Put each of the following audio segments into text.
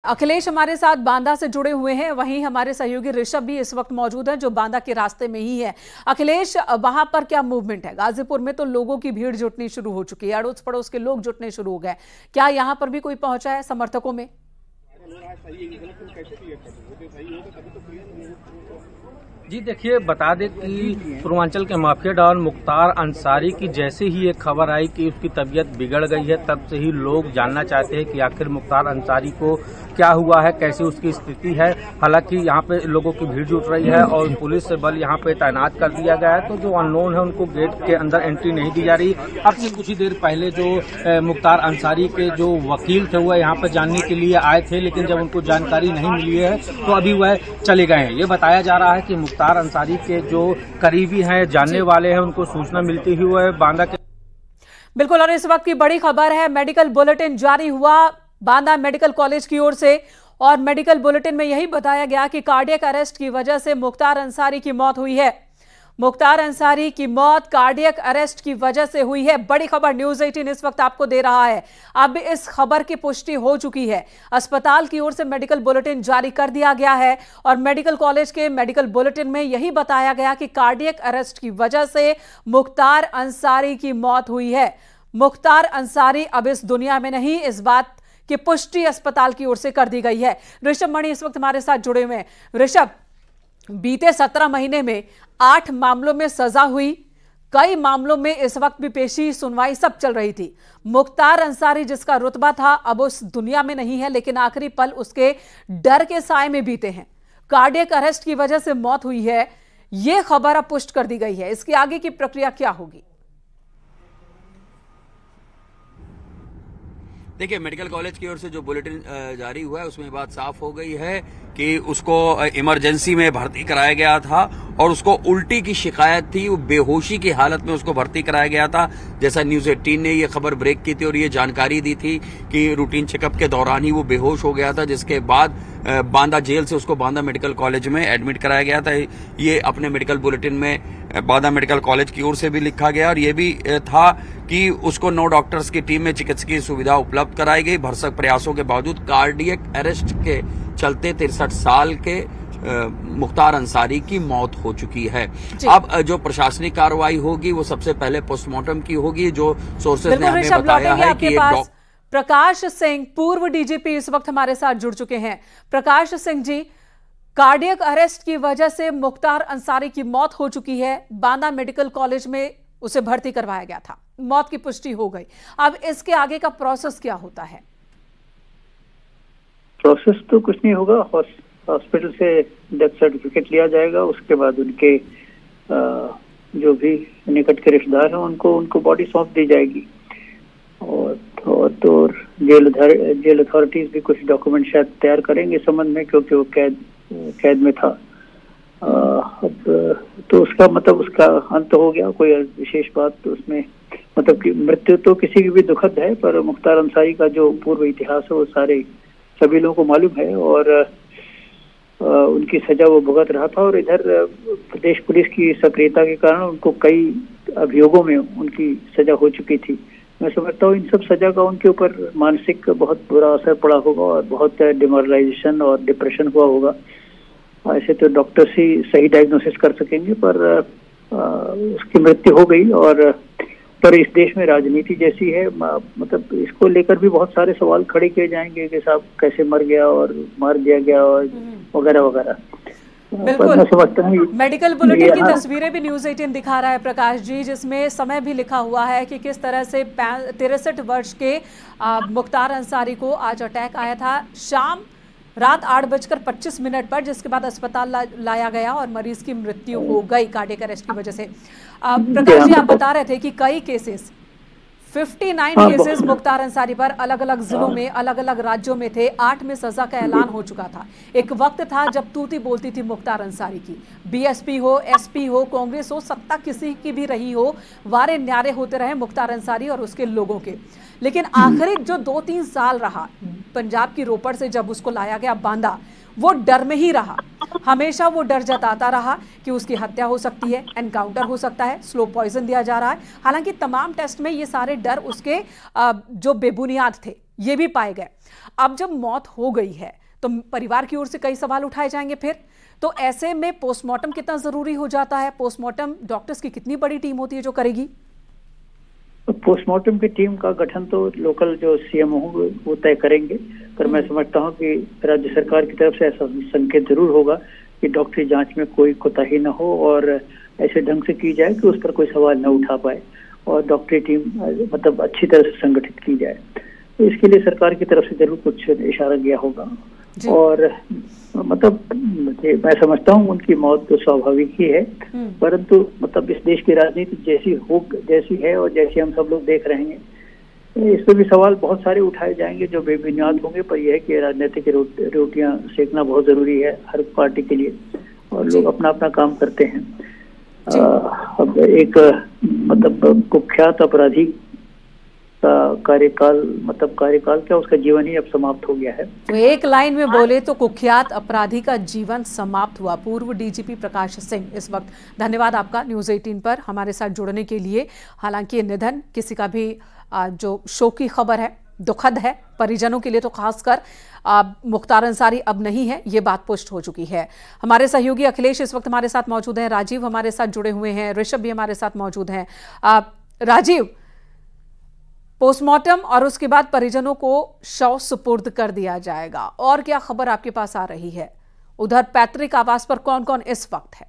अखिलेश हमारे साथ बांदा से जुड़े हुए हैं, वहीं हमारे सहयोगी ऋषभ भी इस वक्त मौजूद हैं जो बांदा के रास्ते में ही है। अखिलेश, वहां पर क्या मूवमेंट है? गाजीपुर में तो लोगों की भीड़ जुटनी शुरू हो चुकी है, अड़ोस पड़ोस के लोग जुटने शुरू हो गए। क्या यहां पर भी कोई पहुंचा है समर्थकों में? जी देखिए, बता दें कि पूर्वांचल के माफिया डॉन मुख्तार अंसारी की जैसे ही एक खबर आई कि उसकी तबीयत बिगड़ गई है, तब से ही लोग जानना चाहते हैं कि आखिर मुख्तार अंसारी को क्या हुआ है, कैसी उसकी स्थिति है। हालांकि यहाँ पे लोगों की भीड़ जुट रही है और पुलिस से बल यहाँ पे तैनात कर दिया गया है, तो जो अननोन है उनको गेट के अंदर एंट्री नहीं दी जा रही। अब से कुछ ही देर पहले जो मुख्तार अंसारी के जो वकील थे वह यहाँ पे जानने के लिए आए थे, लेकिन जब उनको जानकारी नहीं मिली है तो अभी वह चले गए हैं। ये बताया जा रहा है कि मुख्तार अंसारी के जो करीबी हैं, जानने वाले हैं, उनको सूचना मिलती ही वह बांदा के बिल्कुल। और इस वक्त की बड़ी खबर है, मेडिकल बुलेटिन जारी हुआ बांदा मेडिकल कॉलेज की ओर से, और मेडिकल बुलेटिन में यही बताया गया कि कार्डियक अरेस्ट की वजह से मुख्तार अंसारी की मौत हुई है। मुख्तार अंसारी की मौत कार्डियक अरेस्ट की वजह से हुई है। बड़ी खबर न्यूज़ 18 इस वक्त आपको दे रहा है। अब इस खबर की पुष्टि हो चुकी है, अस्पताल की ओर से मेडिकल बुलेटिन जारी कर दिया गया है और मेडिकल कॉलेज के मेडिकल बुलेटिन में यही बताया गया कि कार्डियक अरेस्ट की वजह से मुख्तार अंसारी की मौत हुई है। मुख्तार अंसारी अब इस दुनिया में नहीं, इस बात की पुष्टि अस्पताल की ओर से कर दी गई है। ऋषभ मणि इस वक्त हमारे साथ जुड़े हुए हैं। ऋषभ, बीते 17 महीने में 8 मामलों में सजा हुई, कई मामलों में इस वक्त भी पेशी सुनवाई सब चल रही थी। मुख्तार अंसारी जिसका रुतबा था अब उस दुनिया में नहीं है, लेकिन आखिरी पल उसके डर के साए में बीते हैं। कार्डियक अरेस्ट की वजह से मौत हुई है, यह खबर अब पुष्ट कर दी गई है। इसकी आगे की प्रक्रिया क्या होगी? देखिए, मेडिकल कॉलेज की ओर से जो बुलेटिन जारी हुआ है उसमें बात साफ हो गई है कि उसको इमरजेंसी में भर्ती कराया गया था और उसको उल्टी की शिकायत थी। वो बेहोशी की हालत में उसको भर्ती कराया गया था, जैसा न्यूज़ 18 ने ये खबर ब्रेक की थी और ये जानकारी दी थी कि रूटीन चेकअप के दौरान ही वो बेहोश हो गया था, जिसके बाद बांदा जेल से उसको बांदा मेडिकल कॉलेज में एडमिट कराया गया था। ये अपने मेडिकल बुलेटिन में बांदा मेडिकल कॉलेज की ओर से भी लिखा गया और ये भी था कि उसको 9 डॉक्टर्स की टीम में चिकित्सकीय सुविधा उपलब्ध कराई गई। भरसक प्रयासों के बावजूद कार्डियक अरेस्ट के चलते 63 साल के मुख्तार अंसारी की मौत हो चुकी है। अब जो प्रशासनिक कार्रवाई होगी वो सबसे पहले पोस्टमार्टम की होगी। जो सोर्सेज ने हमें बताया है कि प्रकाश सिंह, पूर्व डीजीपी, इस वक्त हमारे साथ जुड़ चुके हैं। प्रकाश सिंह जी, कार्डियक अरेस्ट की वजह से मुख्तार अंसारी की मौत हो चुकी है, बांदा मेडिकल कॉलेज में उसे भर्ती करवाया गया था, मौत की पुष्टि हो गई। अब इसके आगे का प्रोसेस क्या होता है? प्रोसेस तो कुछ नहीं होगा, हॉस्पिटल से डेथ सर्टिफिकेट लिया जाएगा, उसके बाद उनके जो भी निकट के रिश्तेदार हैं उनको बॉडी सौंप दी जाएगी और जेल अथॉरिटीज भी कुछ डॉक्यूमेंट शायद तैयार करेंगे इस संबंध में, क्योंकि वो कैद में था। अब तो उसका मतलब उसका अंत हो गया, कोई विशेष बात तो उसमें मतलब कि मृत्यु तो किसी की भी दुखद है, पर मुख्तार अंसारी का जो पूर्व इतिहास है वो सभी लोगों को मालूम है और उनकी सजा वो भुगत रहा था। और इधर प्रदेश पुलिस की सक्रियता के कारण उनको कई अभियोगों में उनकी सजा हो चुकी थी। मैं समझता हूँ इन सब सजा का उनके ऊपर मानसिक बहुत बुरा असर पड़ा होगा और बहुत डिमोरलाइजेशन और डिप्रेशन हुआ होगा। ऐसे तो डॉक्टर्स ही सही डायग्नोसिस कर सकेंगे, पर उसकी मृत्यु हो गई। और पर इस देश में राजनीति जैसी है, मतलब इसको लेकर भी बहुत सारे सवाल खड़े किए जाएंगे कि साहब कैसे मर गया और मार दिया गया और वगैरह वगैरह। बिल्कुल, मेडिकल बुलेटिन की तस्वीरें भी न्यूज़ 18 दिखा रहा है प्रकाश जी, जिसमें समय भी लिखा हुआ है कि किस तरह से 63 वर्ष के मुख्तार अंसारी को आज अटैक आया था रात 8:25 पर, जिसके बाद अस्पताल लाया गया और मरीज की मृत्यु हो गई कार्डियक अरेस्ट की वजह से। प्रकाश जी, आप बता रहे थे कि कई केसेस 59 केसेस मुख्तार अंसारी पर अलग अलग जिलों में, अलग अलग राज्यों में थे। 8 में सजा का ऐलान हो चुका था। एक वक्त था जब तूती बोलती थी मुख्तार अंसारी की, बीएसपी हो, एसपी हो, कांग्रेस हो, सत्ता किसी की भी रही हो, वारे न्यारे होते रहे मुख्तार अंसारी और उसके लोगों के। लेकिन आखिरी जो 2-3 साल रहा, पंजाब की रोपड़ से जब उसको लाया गया बांदा, वो डर में ही रहा। हमेशा वो डर जताता रहा कि उसकी हत्या हो सकती है, एनकाउंटर हो सकता है, स्लो पॉइजन दिया जा रहा है। हालांकि तमाम टेस्ट में ये सारे डर उसके जो बेबुनियाद थे, ये भी पाए गए। अब जब मौत हो गई है तो परिवार की ओर से कई सवाल उठाए जाएंगे फिर, तो ऐसे में पोस्टमार्टम कितना जरूरी हो जाता है? पोस्टमार्टम डॉक्टर्स की कितनी बड़ी टीम होती है जो करेगी? पोस्टमार्टम की टीम का गठन तो लोकल जो सीएम होंगे वो तय करेंगे, पर मैं समझता हूं कि राज्य सरकार की तरफ से ऐसा संकेत जरूर होगा कि डॉक्टरी जांच में कोई कोताही न हो और ऐसे ढंग से की जाए कि उस पर कोई सवाल न उठा पाए और डॉक्टरी टीम मतलब अच्छी तरह से संगठित की जाए। तो इसके लिए सरकार की तरफ से जरूर कुछ इशारा गया होगा। और मतलब मैं समझता हूँ उनकी मौत तो स्वाभाविक ही है, परंतु मतलब इस देश की राजनीति जैसी है और जैसे हम सब लोग देख रहे हैं, इस पर भी सवाल बहुत सारे उठाए जाएंगे जो बेबुनियाद होंगे। पर यह है कि राजनीतिक रोटियां सेकना बहुत जरूरी है हर पार्टी के लिए और लोग अपना अपना काम करते हैं। अब एक मतलब कुख्यात अपराधी का कार्यकाल क्या, उसका जीवन ही अब समाप्त हो गया है। तो एक लाइन में बोले तो कुख्यात अपराधी का जीवन समाप्त हुआ। पूर्व डीजीपी प्रकाश सिंह इस वक्त, धन्यवाद आपका न्यूज़ 18 पर हमारे साथ जुड़ने के लिए। हालांकि निधन किसी का भी जो शोक की खबर है, दुखद है परिजनों के लिए, तो खासकर मुख्तार अंसारी अब नहीं है, ये बात पुष्ट हो चुकी है। हमारे सहयोगी अखिलेश इस वक्त हमारे साथ मौजूद हैं, राजीव हमारे साथ जुड़े हुए हैं, ऋषभ भी हमारे साथ मौजूद हैं। राजीव, पोस्टमार्टम और उसके बाद परिजनों को शव सुपुर्द कर दिया जाएगा, और क्या खबर आपके पास आ रही है? उधर पैतृक आवास पर कौन कौन इस वक्त है?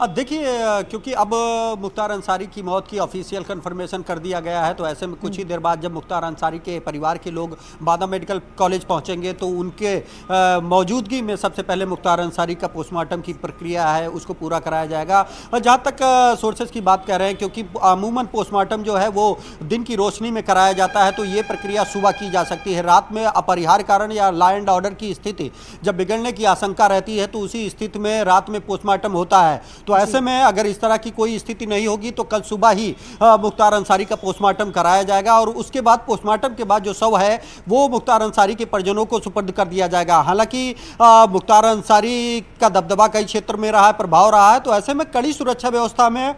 देखिए, क्योंकि अब मुख्तार अंसारी की मौत की ऑफिशियल कंफर्मेशन कर दिया गया है, तो ऐसे में कुछ ही देर बाद जब मुख्तार अंसारी के परिवार के लोग बांदा मेडिकल कॉलेज पहुंचेंगे तो उनके मौजूदगी में सबसे पहले मुख्तार अंसारी का पोस्टमार्टम की प्रक्रिया है उसको पूरा कराया जाएगा। और जहाँ तक सोर्सेज की बात कर रहे हैं, क्योंकि अमूमन पोस्टमार्टम जो है वो दिन की रोशनी में कराया जाता है, तो ये प्रक्रिया सुबह की जा सकती है। रात में अपरिहार्य कारण या लॉ एंड ऑर्डर की स्थिति जब बिगड़ने की आशंका रहती है तो उसी स्थिति में रात में पोस्टमार्टम होता है। तो ऐसे में अगर इस तरह की कोई स्थिति नहीं होगी तो कल सुबह ही मुख्तार अंसारी का पोस्टमार्टम कराया जाएगा और उसके बाद पोस्टमार्टम के बाद जो शव है वो मुख्तार अंसारी के परिजनों को सुपुर्द कर दिया जाएगा। हालांकि मुख्तार अंसारी का दबदबा कई क्षेत्र में रहा है, प्रभाव रहा है, तो ऐसे में कड़ी सुरक्षा व्यवस्था में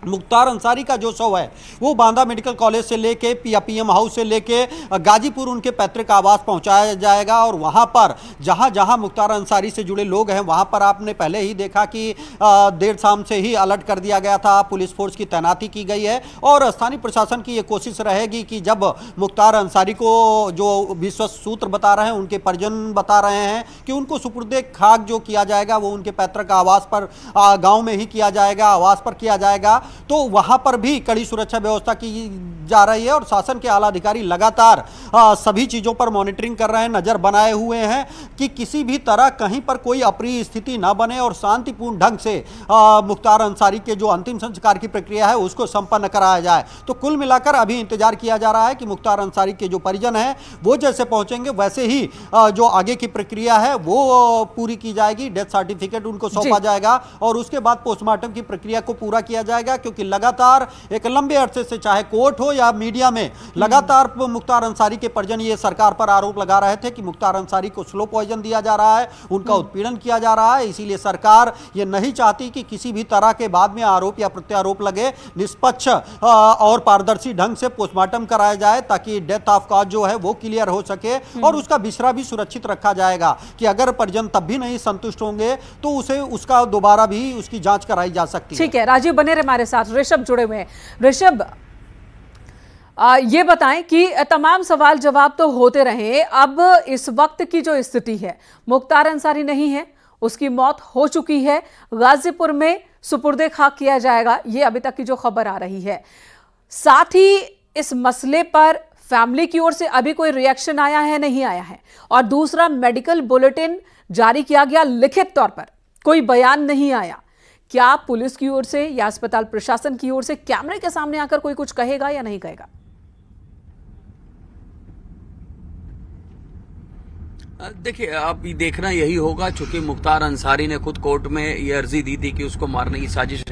मुख्तार अंसारी का जो शव है वो बांदा मेडिकल कॉलेज से लेके या पीएम हाउस से लेके गाजीपुर उनके पैतृक आवास पहुंचाया जाएगा। और वहां पर जहां जहां मुख्तार अंसारी से जुड़े लोग हैं वहां पर आपने पहले ही देखा कि देर शाम से ही अलर्ट कर दिया गया था, पुलिस फोर्स की तैनाती की गई है और स्थानीय प्रशासन की ये कोशिश रहेगी कि जब मुख्तार अंसारी को जो विश्वस्त सूत्र बता रहे हैं, उनके परिजन बता रहे हैं कि उनको सुपुर्दे खाक जो किया जाएगा वो उनके पैतृक आवास पर गाँव में ही किया जाएगा, आवास पर किया जाएगा। तो वहां पर भी कड़ी सुरक्षा व्यवस्था की जा रही है और शासन के आला अधिकारी लगातार सभी चीजों पर मॉनिटरिंग कर रहे हैं, नजर बनाए हुए हैं कि किसी भी तरह कहीं पर कोई अप्रिय स्थिति ना बने और शांतिपूर्ण ढंग से मुख्तार अंसारी के जो अंतिम संस्कार की प्रक्रिया है उसको संपन्न कराया जाए। तो कुल मिलाकर अभी इंतजार किया जा रहा है कि मुख्तार अंसारी के जो परिजन हैं वो जैसे पहुंचेंगे वैसे ही जो आगे की प्रक्रिया है वो पूरी की जाएगी, डेथ सर्टिफिकेट उनको सौंपा जाएगा और उसके बाद पोस्टमार्टम की प्रक्रिया को पूरा किया जाएगा। क्योंकि लगातार एक लंबे अरसे से चाहे कोर्ट हो या मीडिया में लगातार मुख्तार अंसारी के परिजन ये सरकार पर आरोप लगा रहे थे कि मुख्तार अंसारी को स्लो पॉइजन दिया जा रहा है, उनका उत्पीड़न किया जा रहा है। इसीलिए सरकार ये नहीं चाहती कि किसी भी तरह के बाद में आरोप या प्रत्यारोप लगे, निष्पक्ष और पारदर्शी ढंग से पोस्टमार्टम कराया जाए ताकि डेथ ऑफ कॉज जो है वो क्लियर हो सके और उसका बिस्रा भी सुरक्षित रखा जाएगा कि अगर परिजन तब भी नहीं संतुष्ट होंगे तो उसे उसका दोबारा भी उसकी जांच कराई जा सकती है। ठीक है, राजीव बने रहे हमारे साथ। ऋषभ जुड़े हुए हैं। ऋषभ, ये बताएं कि तमाम सवाल जवाब तो होते रहे, अब इस वक्त की जो स्थिति है, मुख्तार अंसारी नहीं है, उसकी मौत हो चुकी है, गाजीपुर में सुपुर्दे खाक किया जाएगा, ये अभी तक की जो खबर आ रही है। साथ ही इस मसले पर फैमिली की ओर से अभी कोई रिएक्शन आया है, नहीं आया है, और दूसरा मेडिकल बुलेटिन जारी किया गया लिखित तौर पर, कोई बयान नहीं आया। क्या पुलिस की ओर से या अस्पताल प्रशासन की ओर से कैमरे के सामने आकर कोई कुछ कहेगा या नहीं कहेगा? देखिए, अब देखना यही होगा, चूंकि मुख्तार अंसारी ने खुद कोर्ट में ये अर्जी दी थी कि उसको मारने की साजिश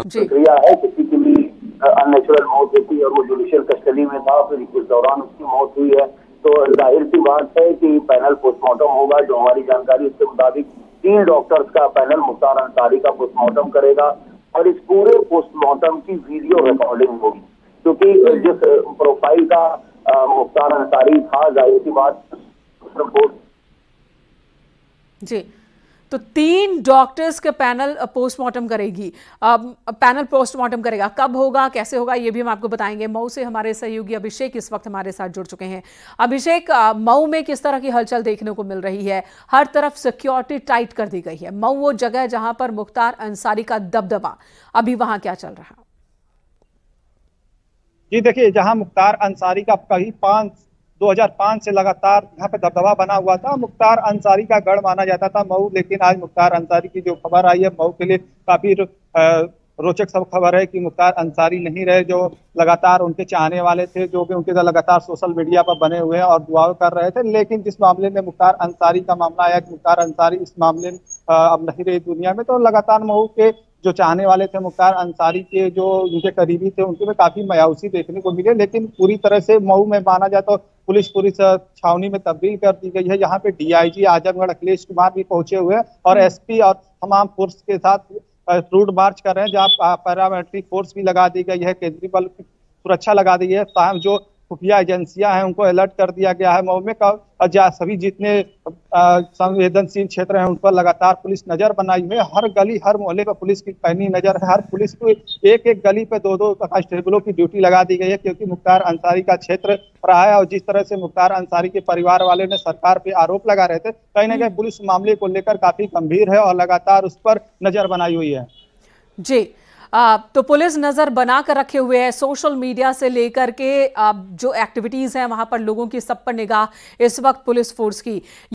प्रक्रिया है। किसी की भी अननेचुरल मौत होती है और वो जुडिशियल कस्टडी में था, फिर इस दौरान उसकी मौत हुई है, तो जाहिर सी बात है कि पैनल पोस्टमार्टम होगा। जो हमारी जानकारी उसके मुताबिक 3 डॉक्टर्स का पैनल मुख्तार अंसारी का पोस्टमार्टम करेगा और इस पूरे पोस्टमार्टम की वीडियो रिकॉर्डिंग होगी, क्योंकि जिस प्रोफाइल का मुख्तार अंसारी था, जाहिर सी बात रिपोर्ट जी। तो 3 डॉक्टर्स के पैनल पोस्टमार्टम करेगी, पैनल पोस्टमार्टम करेगा। कब होगा, कैसे होगा, ये भी हम आपको बताएंगे। मऊ से हमारे सहयोगी अभिषेक इस वक्त हमारे साथ जुड़ चुके हैं। अभिषेक, मऊ में किस तरह की हलचल देखने को मिल रही है? हर तरफ सिक्योरिटी टाइट कर दी गई है। मऊ वो जगह जहां पर मुख्तार अंसारी का दबदबा, अभी वहां क्या चल रहा है? जी देखिए, जहां मुख्तार अंसारी का कहीं 2005 से लगातार यहाँ पे दबदबा बना हुआ था, मुख्तार अंसारी का गढ़ माना जाता था मऊ, लेकिन आज मुख्तार अंसारी की जो खबर आई है मऊ के लिए काफी रोचक सब खबर है कि मुख्तार अंसारी नहीं रहे, जो लगातार उनके चाहने वाले थे, जो भी उनके लगातार सोशल मीडिया पर बने हुए हैं और दुआएं कर रहे थे। लेकिन जिस मामले में मुख्तार अंसारी का मामला आया कि मुख्तार अंसारी इस मामले में अब नहीं रहे दुनिया में, तो लगातार मऊ के जो चाहने वाले थे मुख्तार अंसारी के, जो उनके करीबी थे, उनके में काफी मायूसी देखने को मिले। लेकिन पूरी तरह से मऊ में माना जाए तो पुलिस पूरी छावनी में तब्दील कर दी गई है। यहाँ पे डीआईजी आजमगढ़ अखिलेश कुमार भी पहुंचे हुए हैं और एसपी और तमाम फोर्स के साथ रूट मार्च कर रहे हैं, जहाँ पैरामिलिट्री फोर्स भी लगा दी गई है, केंद्रीय बल की सुरक्षा लगा दी है। ताहम जो खुफिया एजेंसियां हैं उनको अलर्ट कर दिया गया है। मऊ में सभी जितने संवेदनशील क्षेत्र हैं उन पर लगातार पुलिस नजर बनाई हुई है। हर गली हर मोहल्ले पर पुलिस की पैनी नजर है। हर पुलिस को एक एक गली पे 2-2 कांस्टेबलों की ड्यूटी लगा दी गई है, क्योंकि मुख्तार अंसारी का क्षेत्र रहा है। और जिस तरह से मुख्तार अंसारी के परिवार वाले ने सरकार पे आरोप लगा रहे थे, कहीं ना कहीं पुलिस मामले को लेकर काफी गंभीर है और लगातार उस पर नजर बनाई हुई है। जी, तो पुलिस नजर बनाकर रखे हुए है। सोशल मीडिया से लेकर के जो एक्टिविटीज हैं वहां पर लोगों की सब पर निगाह इस वक्त पुलिस फोर्स की।